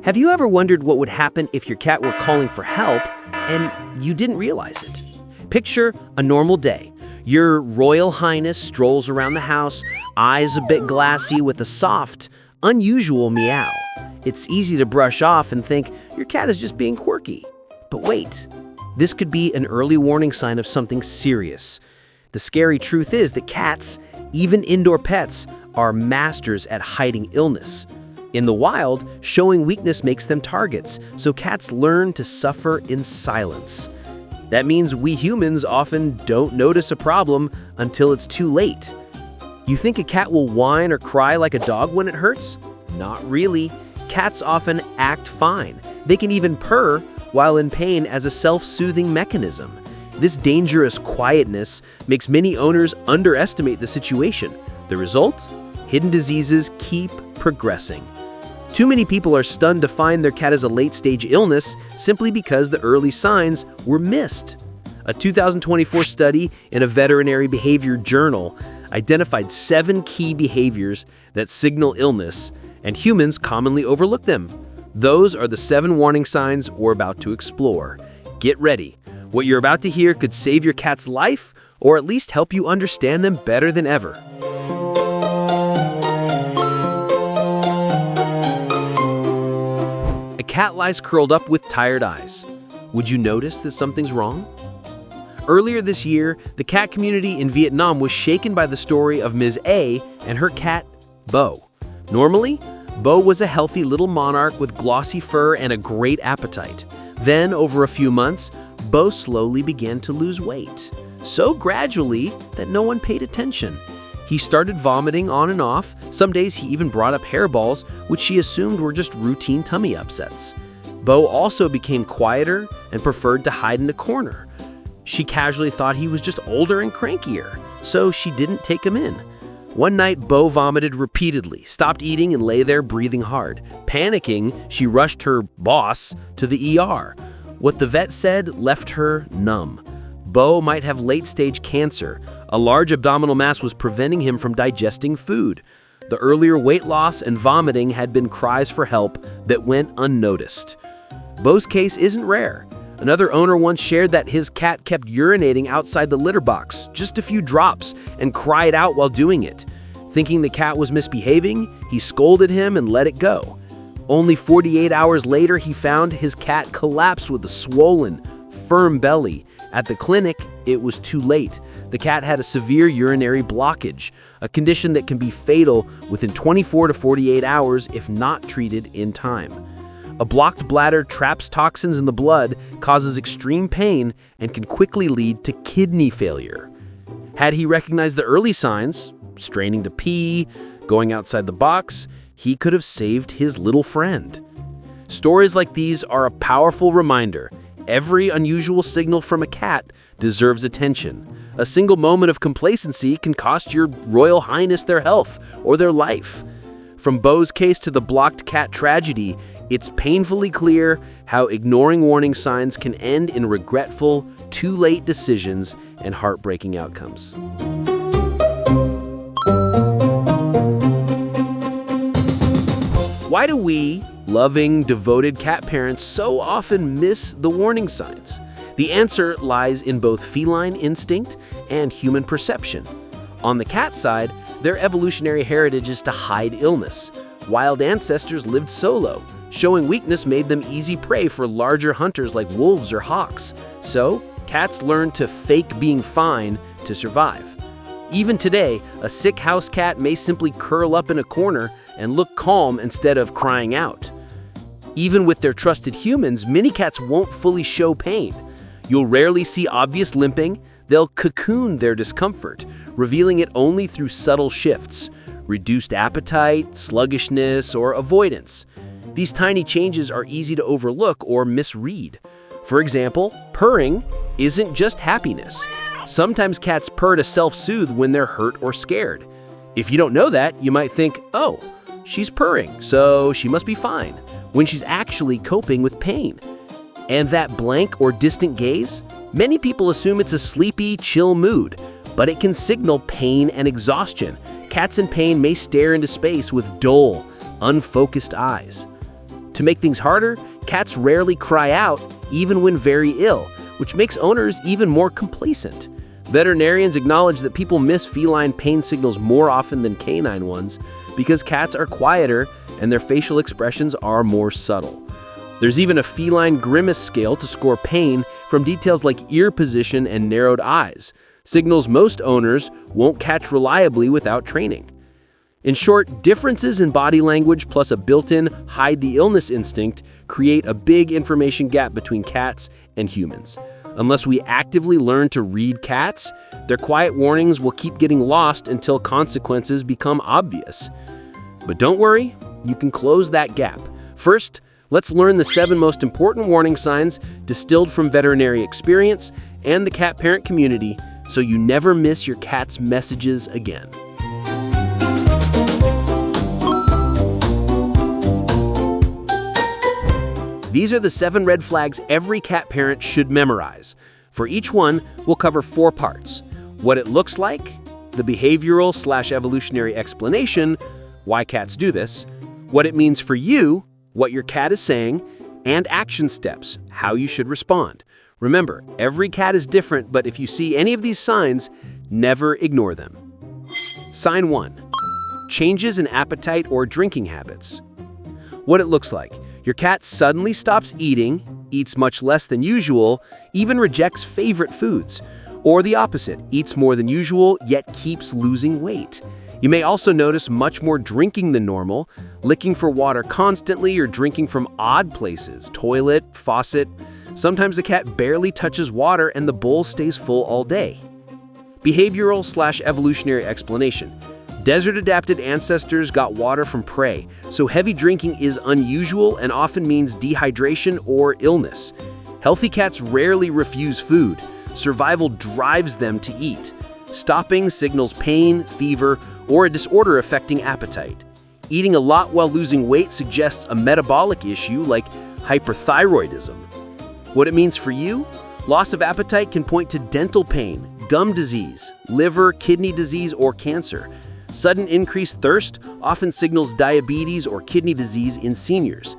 Have you ever wondered what would happen if your cat were calling for help and you didn't realize it? Picture a normal day. Your Royal Highness strolls around the house, eyes a bit glassy with a soft, unusual meow. It's easy to brush off and think your cat is just being quirky. But wait, this could be an early warning sign of something serious. The scary truth is that cats, even indoor pets, are masters at hiding illness. In the wild, showing weakness makes them targets, so cats learn to suffer in silence. That means we humans often don't notice a problem until it's too late. You think a cat will whine or cry like a dog when it hurts? Not really. Cats often act fine. They can even purr while in pain as a self-soothing mechanism. This dangerous quietness makes many owners underestimate the situation. The result? Hidden diseases keep progressing. Too many people are stunned to find their cat has a late-stage illness simply because the early signs were missed. A 2024 study in a veterinary behavior journal identified 7 key behaviors that signal illness, and humans commonly overlook them. Those are the 7 warning signs we're about to explore. Get ready. What you're about to hear could save your cat's life or at least help you understand them better than ever. A cat lies curled up with tired eyes. Would you notice that something's wrong? Earlier this year, the cat community in Vietnam was shaken by the story of Ms. A and her cat, Bo. Normally, Bo was a healthy little monarch with glossy fur and a great appetite. Then, over a few months, Bo slowly began to lose weight, so gradually that no one paid attention. He started vomiting on and off. Some days he even brought up hairballs, which she assumed were just routine tummy upsets. Bo also became quieter and preferred to hide in a corner. She casually thought he was just older and crankier, so she didn't take him in. One night, Bo vomited repeatedly, stopped eating, and lay there breathing hard. Panicking, she rushed her boss to the ER. What the vet said left her numb. Bo might have late-stage cancer. A large abdominal mass was preventing him from digesting food. The earlier weight loss and vomiting had been cries for help that went unnoticed. Bo's case isn't rare. Another owner once shared that his cat kept urinating outside the litter box, just a few drops, and cried out while doing it. Thinking the cat was misbehaving, he scolded him and let it go. Only 48 hours later, he found his cat collapsed with a swollen, firm belly. At the clinic, it was too late. The cat had a severe urinary blockage, a condition that can be fatal within 24 to 48 hours if not treated in time. A blocked bladder traps toxins in the blood, causes extreme pain, and can quickly lead to kidney failure. Had he recognized the early signs, straining to pee, going outside the box, he could have saved his little friend. Stories like these are a powerful reminder. Every unusual signal from a cat deserves attention. A single moment of complacency can cost your Royal Highness their health or their life. From Bo's case to the blocked cat tragedy, it's painfully clear how ignoring warning signs can end in regretful, too-late decisions and heartbreaking outcomes. Why do we, loving, devoted cat parents, so often miss the warning signs? The answer lies in both feline instinct and human perception. On the cat side, their evolutionary heritage is to hide illness. Wild ancestors lived solo. Showing weakness made them easy prey for larger hunters like wolves or hawks. So, cats learned to fake being fine to survive. Even today, a sick house cat may simply curl up in a corner and look calm instead of crying out. Even with their trusted humans, many cats won't fully show pain. You'll rarely see obvious limping. They'll cocoon their discomfort, revealing it only through subtle shifts, reduced appetite, sluggishness, or avoidance. These tiny changes are easy to overlook or misread. For example, purring isn't just happiness. Sometimes cats purr to self-soothe when they're hurt or scared. If you don't know that, you might think, oh, she's purring, so she must be fine, when she's actually coping with pain. And that blank or distant gaze? Many people assume it's a sleepy, chill mood, but it can signal pain and exhaustion. Cats in pain may stare into space with dull, unfocused eyes. To make things harder, cats rarely cry out, even when very ill, which makes owners even more complacent. Veterinarians acknowledge that people miss feline pain signals more often than canine ones because cats are quieter and their facial expressions are more subtle. There's even a feline grimace scale to score pain from details like ear position and narrowed eyes, signals most owners won't catch reliably without training. In short, differences in body language plus a built-in hide-the-illness instinct create a big information gap between cats and humans. Unless we actively learn to read cats, their quiet warnings will keep getting lost until consequences become obvious. But don't worry, you can close that gap. First, let's learn the 7 most important warning signs distilled from veterinary experience and the cat parent community so you never miss your cat's messages again. These are the 7 red flags every cat parent should memorize. For each one, we'll cover 4 parts: what it looks like, the behavioral/evolutionary explanation, why cats do this, what it means for you, what your cat is saying, and action steps, how you should respond. Remember, every cat is different, but if you see any of these signs, never ignore them. Sign 1. Changes in appetite or drinking habits. What it looks like. Your cat suddenly stops eating, eats much less than usual, even rejects favorite foods. Or the opposite, eats more than usual, yet keeps losing weight. You may also notice much more drinking than normal, licking for water constantly or drinking from odd places, toilet, faucet. Sometimes the cat barely touches water and the bowl stays full all day. Behavioral/evolutionary explanation. Desert-adapted ancestors got water from prey, so heavy drinking is unusual and often means dehydration or illness. Healthy cats rarely refuse food. Survival drives them to eat. Stopping signals pain, fever, or a disorder affecting appetite. Eating a lot while losing weight suggests a metabolic issue like hyperthyroidism. What it means for you? Loss of appetite can point to dental pain, gum disease, liver, kidney disease, or cancer. Sudden increased thirst often signals diabetes or kidney disease in seniors.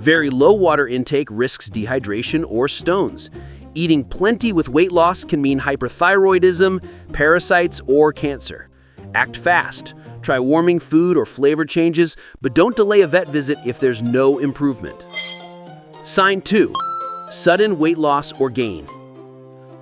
Very low water intake risks dehydration or stones. Eating plenty with weight loss can mean hyperthyroidism, parasites, or cancer. Act fast. Try warming food or flavor changes, but don't delay a vet visit if there's no improvement. Sign 2. Sudden weight loss or gain.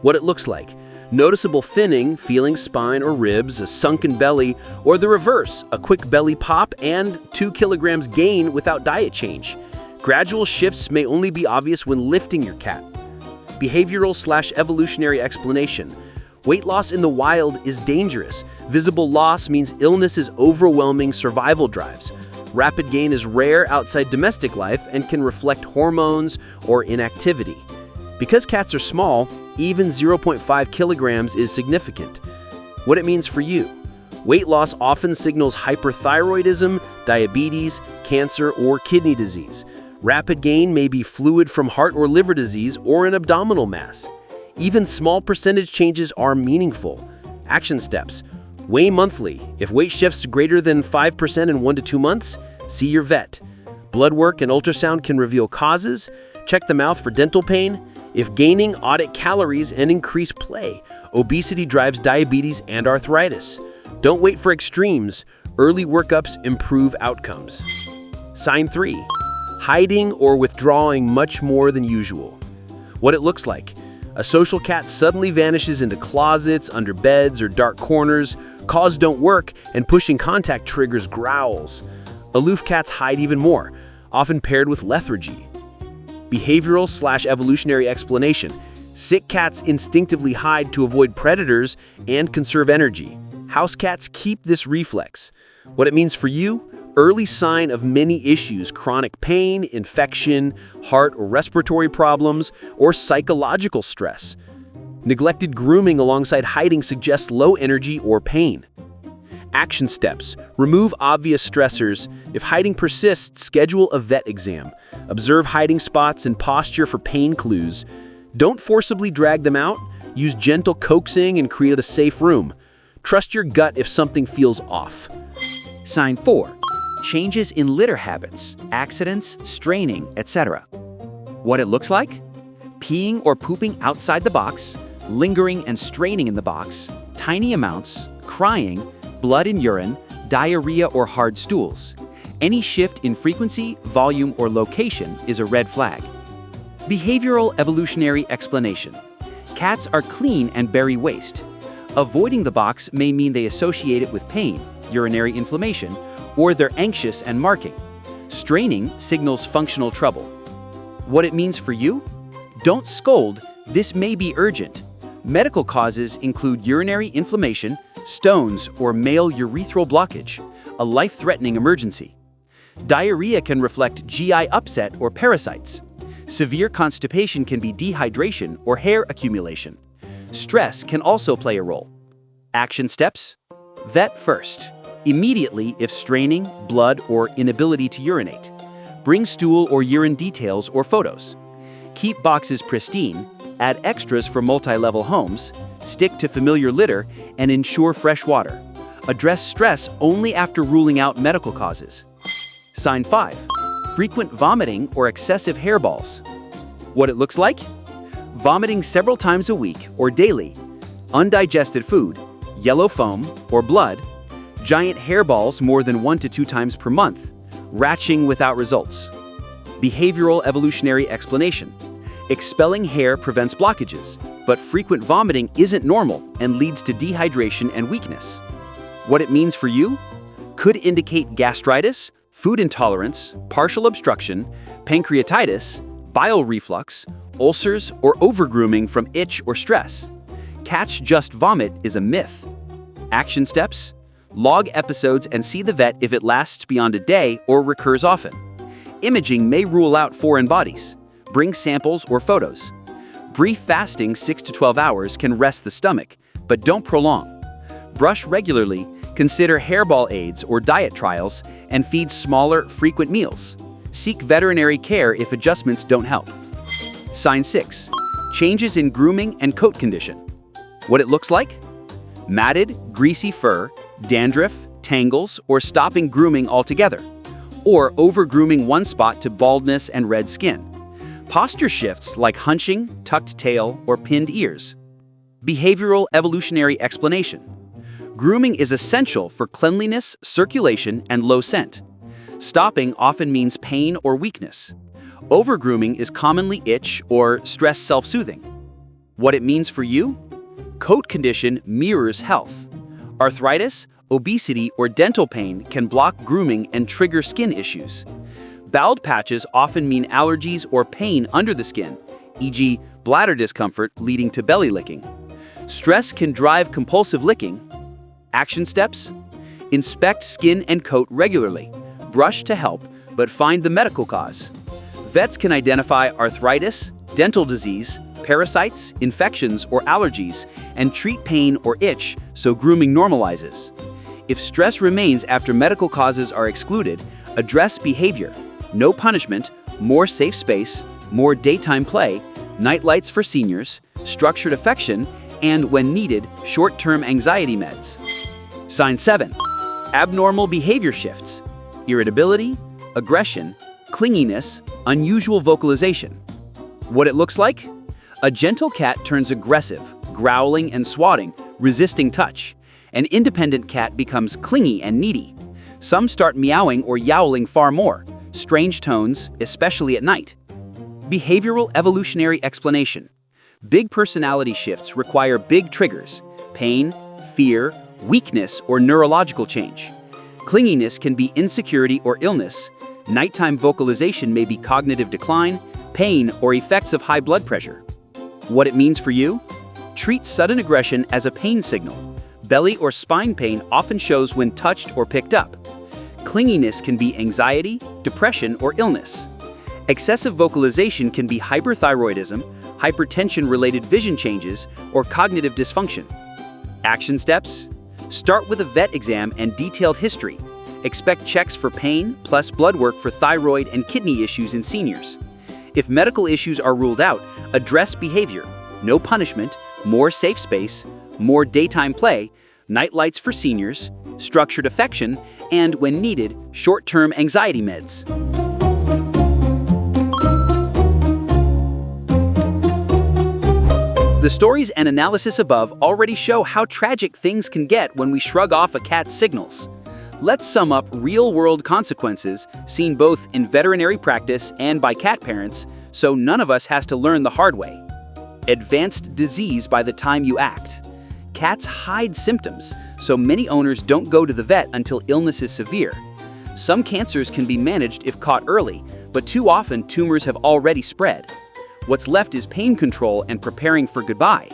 What it looks like. Noticeable thinning, feeling spine or ribs, a sunken belly, or the reverse, a quick belly pop and 2 kilograms gain without diet change. Gradual shifts may only be obvious when lifting your cat. Behavioral/evolutionary explanation. Weight loss in the wild is dangerous. Visible loss means illness is overwhelming survival drives. Rapid gain is rare outside domestic life and can reflect hormones or inactivity. Because cats are small, even 0.5 kilograms is significant. What it means for you. Weight loss often signals hyperthyroidism, diabetes, cancer, or kidney disease. Rapid gain may be fluid from heart or liver disease or an abdominal mass. Even small percentage changes are meaningful. Action steps. Weigh monthly. If weight shifts greater than 5% in 1 to 2 months, see your vet. Blood work and ultrasound can reveal causes. Check the mouth for dental pain. If gaining, audit calories and increase play. Obesity drives diabetes and arthritis. Don't wait for extremes. Early workups improve outcomes. Sign 3. Hiding or withdrawing much more than usual. What it looks like. A social cat suddenly vanishes into closets, under beds, or dark corners. Calls don't work, and pushing contact triggers growls. Aloof cats hide even more, often paired with lethargy. Behavioral/evolutionary explanation. Sick cats instinctively hide to avoid predators and conserve energy. House cats keep this reflex. What it means for you? Early sign of many issues: chronic pain, infection, heart or respiratory problems, or psychological stress. Neglected grooming alongside hiding suggests low energy or pain. Action steps. Remove obvious stressors. If hiding persists, schedule a vet exam. Observe hiding spots and posture for pain clues. Don't forcibly drag them out. Use gentle coaxing and create a safe room. Trust your gut if something feels off. Sign 4. changes in litter habits, accidents, straining, etc. What it looks like? Peeing or pooping outside the box, lingering and straining in the box, tiny amounts, crying, blood in urine, diarrhea or hard stools. Any shift in frequency, volume, or location is a red flag. Behavioral evolutionary explanation. Cats are clean and bury waste. Avoiding the box may mean they associate it with pain, urinary inflammation, or they're anxious and marking. Straining signals functional trouble. What it means for you? Don't scold, this may be urgent. Medical causes include urinary inflammation, stones, or male urethral blockage, a life-threatening emergency. Diarrhea can reflect GI upset or parasites. Severe constipation can be dehydration or hair accumulation. Stress can also play a role. Action steps? Vet first. Immediately if straining, blood, or inability to urinate. Bring stool or urine details or photos. Keep boxes pristine, add extras for multi-level homes, stick to familiar litter, and ensure fresh water. Address stress only after ruling out medical causes. Sign 5. Frequent vomiting or excessive hairballs. What it looks like? Vomiting several times a week or daily, undigested food, yellow foam or blood, giant hairballs more than 1 to 2 times per month, ratching without results. Behavioral evolutionary explanation. Expelling hair prevents blockages, but frequent vomiting isn't normal and leads to dehydration and weakness. What it means for you? Could indicate gastritis, food intolerance, partial obstruction, pancreatitis, bile reflux, ulcers, or overgrooming from itch or stress. Cats just vomit is a myth. Action steps? Log episodes and see the vet if it lasts beyond a day or recurs often. Imaging may rule out foreign bodies. Bring samples or photos. Brief fasting 6 to 12 hours can rest the stomach, but don't prolong. Brush regularly, consider hairball aids or diet trials, and feed smaller, frequent meals. Seek veterinary care if adjustments don't help. Sign 6. Changes in grooming and coat condition. What it looks like? Matted, greasy fur, dandruff, tangles, or stopping grooming altogether. Or over-grooming one spot to baldness and red skin. Posture shifts like hunching, tucked tail, or pinned ears. Behavioral evolutionary explanation. Grooming is essential for cleanliness, circulation, and low scent. Stopping often means pain or weakness. Overgrooming is commonly itch or stress self-soothing. What it means for you? Coat condition mirrors health. Arthritis, obesity, or dental pain can block grooming and trigger skin issues. Bald patches often mean allergies or pain under the skin, e.g., bladder discomfort leading to belly licking. Stress can drive compulsive licking. Action steps? Inspect skin and coat regularly. Brush to help, but find the medical cause. Vets can identify arthritis, dental disease, parasites, infections, or allergies, and treat pain or itch so grooming normalizes. If stress remains after medical causes are excluded, address behavior. No punishment, more safe space, more daytime play, night lights for seniors, structured affection, and, when needed, short-term anxiety meds. Sign 7. Abnormal behavior shifts. Irritability, aggression, clinginess, unusual vocalization. What it looks like? A gentle cat turns aggressive, growling and swatting, resisting touch. An independent cat becomes clingy and needy. Some start meowing or yowling far more, strange tones, especially at night. Behavioral evolutionary explanation. Big personality shifts require big triggers: pain, fear, weakness, or neurological change. Clinginess can be insecurity or illness. Nighttime vocalization may be cognitive decline, pain, or effects of high blood pressure. What it means for you? Treat sudden aggression as a pain signal. Belly or spine pain often shows when touched or picked up. Clinginess can be anxiety, depression, or illness. Excessive vocalization can be hyperthyroidism, hypertension-related vision changes, or cognitive dysfunction. Action steps? Start with a vet exam and detailed history. Expect checks for pain, plus blood work for thyroid and kidney issues in seniors. If medical issues are ruled out, address behavior. No punishment, more safe space, more daytime play, night lights for seniors, structured affection, and, when needed, short-term anxiety meds. The stories and analysis above already show how tragic things can get when we shrug off a cat's signals. Let's sum up real-world consequences seen both in veterinary practice and by cat parents, so none of us has to learn the hard way. Advanced disease by the time you act. Cats hide symptoms, so many owners don't go to the vet until illness is severe. Some cancers can be managed if caught early, but too often tumors have already spread. What's left is pain control and preparing for goodbye.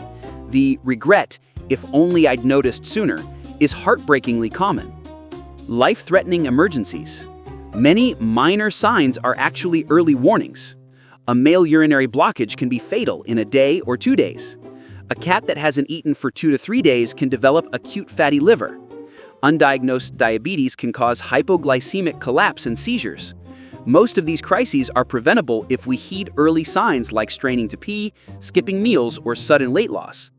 The regret, "if only I'd noticed sooner," is heartbreakingly common. Life-threatening emergencies. Many minor signs are actually early warnings. A male urinary blockage can be fatal in a day or 2 days. A cat that hasn't eaten for 2 to 3 days can develop acute fatty liver. Undiagnosed diabetes can cause hypoglycemic collapse and seizures. Most of these crises are preventable if we heed early signs like straining to pee, skipping meals, or sudden weight loss.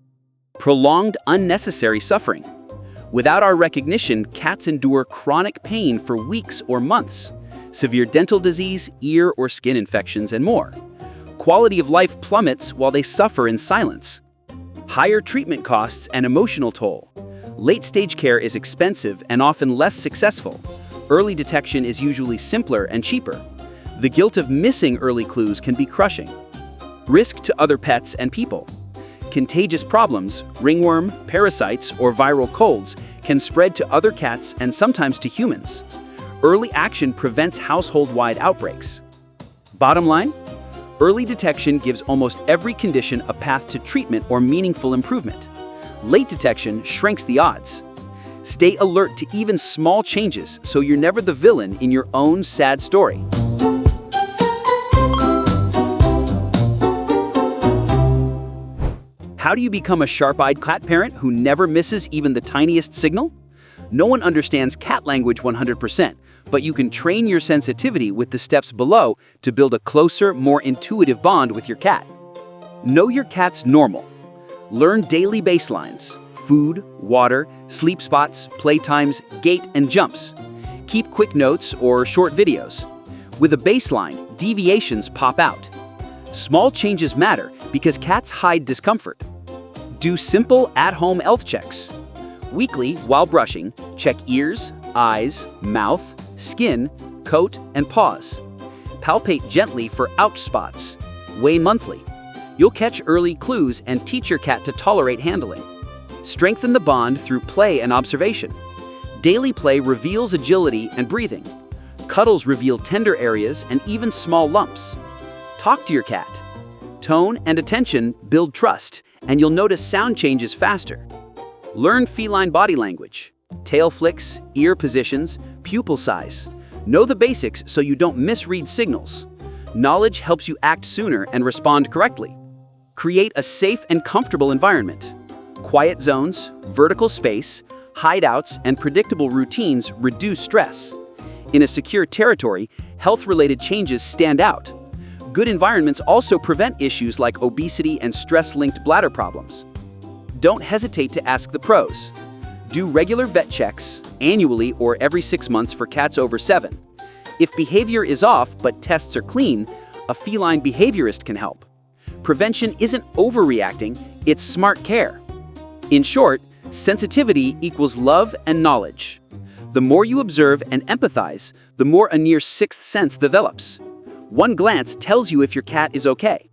Prolonged unnecessary suffering. Without our recognition, cats endure chronic pain for weeks or months, severe dental disease, ear or skin infections, and more. Quality of life plummets while they suffer in silence. Higher treatment costs and emotional toll. Late-stage care is expensive and often less successful. Early detection is usually simpler and cheaper. The guilt of missing early clues can be crushing. Risk to other pets and people. Contagious problems, ringworm, parasites, or viral colds can spread to other cats and sometimes to humans. Early action prevents household-wide outbreaks. Bottom line, early detection gives almost every condition a path to treatment or meaningful improvement. Late detection shrinks the odds. Stay alert to even small changes so you're never the villain in your own sad story. How do you become a sharp-eyed cat parent who never misses even the tiniest signal? No one understands cat language 100%, but you can train your sensitivity with the steps below to build a closer, more intuitive bond with your cat. Know your cat's normal. Learn daily baselines: food, water, sleep spots, playtimes, gait, and jumps. Keep quick notes or short videos. With a baseline, deviations pop out. Small changes matter because cats hide discomfort. Do simple at-home health checks. Weekly, while brushing, check ears, eyes, mouth, skin, coat, and paws. Palpate gently for ouch spots. Weigh monthly. You'll catch early clues and teach your cat to tolerate handling. Strengthen the bond through play and observation. Daily play reveals agility and breathing. Cuddles reveal tender areas and even small lumps. Talk to your cat. Tone and attention build trust, and you'll notice sound changes faster. Learn feline body language. Tail flicks, ear positions, pupil size. Know the basics so you don't misread signals. Knowledge helps you act sooner and respond correctly. Create a safe and comfortable environment. Quiet zones, vertical space, hideouts, and predictable routines reduce stress. In a secure territory, health-related changes stand out. Good environments also prevent issues like obesity and stress-linked bladder problems. Don't hesitate to ask the pros. Do regular vet checks, annually or every 6 months for cats over 7. If behavior is off but tests are clean, a feline behaviorist can help. Prevention isn't overreacting, it's smart care. In short, sensitivity equals love and knowledge. The more you observe and empathize, the more a near sixth sense develops. One glance tells you if your cat is okay.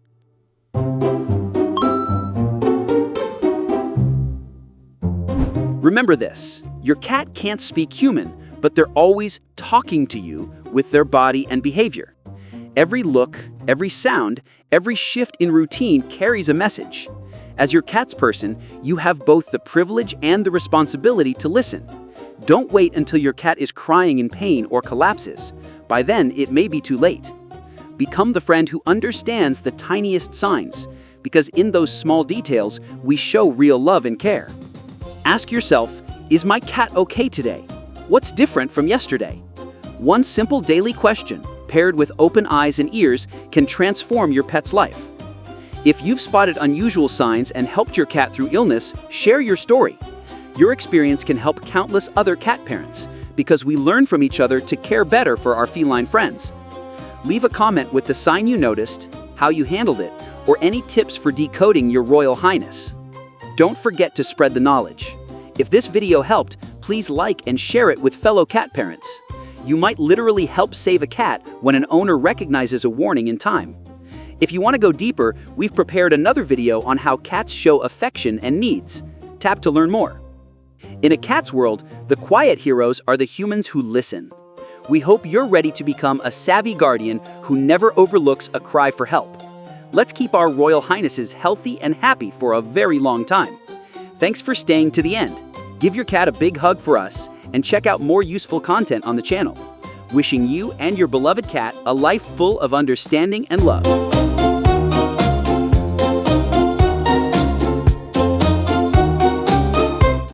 Remember this, your cat can't speak human, but they're always talking to you with their body and behavior. Every look, every sound, every shift in routine carries a message. As your cat's person, you have both the privilege and the responsibility to listen. Don't wait until your cat is crying in pain or collapses. By then, it may be too late. Become the friend who understands the tiniest signs, because in those small details, we show real love and care. Ask yourself, is my cat okay today? What's different from yesterday? One simple daily question, paired with open eyes and ears, can transform your pet's life. If you've spotted unusual signs and helped your cat through illness, share your story. Your experience can help countless other cat parents, because we learn from each other to care better for our feline friends. Leave a comment with the sign you noticed, how you handled it, or any tips for decoding your Royal Highness. Don't forget to spread the knowledge. If this video helped, please like and share it with fellow cat parents. You might literally help save a cat when an owner recognizes a warning in time. If you want to go deeper, we've prepared another video on how cats show affection and needs. Tap to learn more. In a cat's world, the quiet heroes are the humans who listen. We hope you're ready to become a savvy guardian who never overlooks a cry for help. Let's keep our Royal Highnesses healthy and happy for a very long time. Thanks for staying to the end. Give your cat a big hug for us and check out more useful content on the channel. Wishing you and your beloved cat a life full of understanding and love.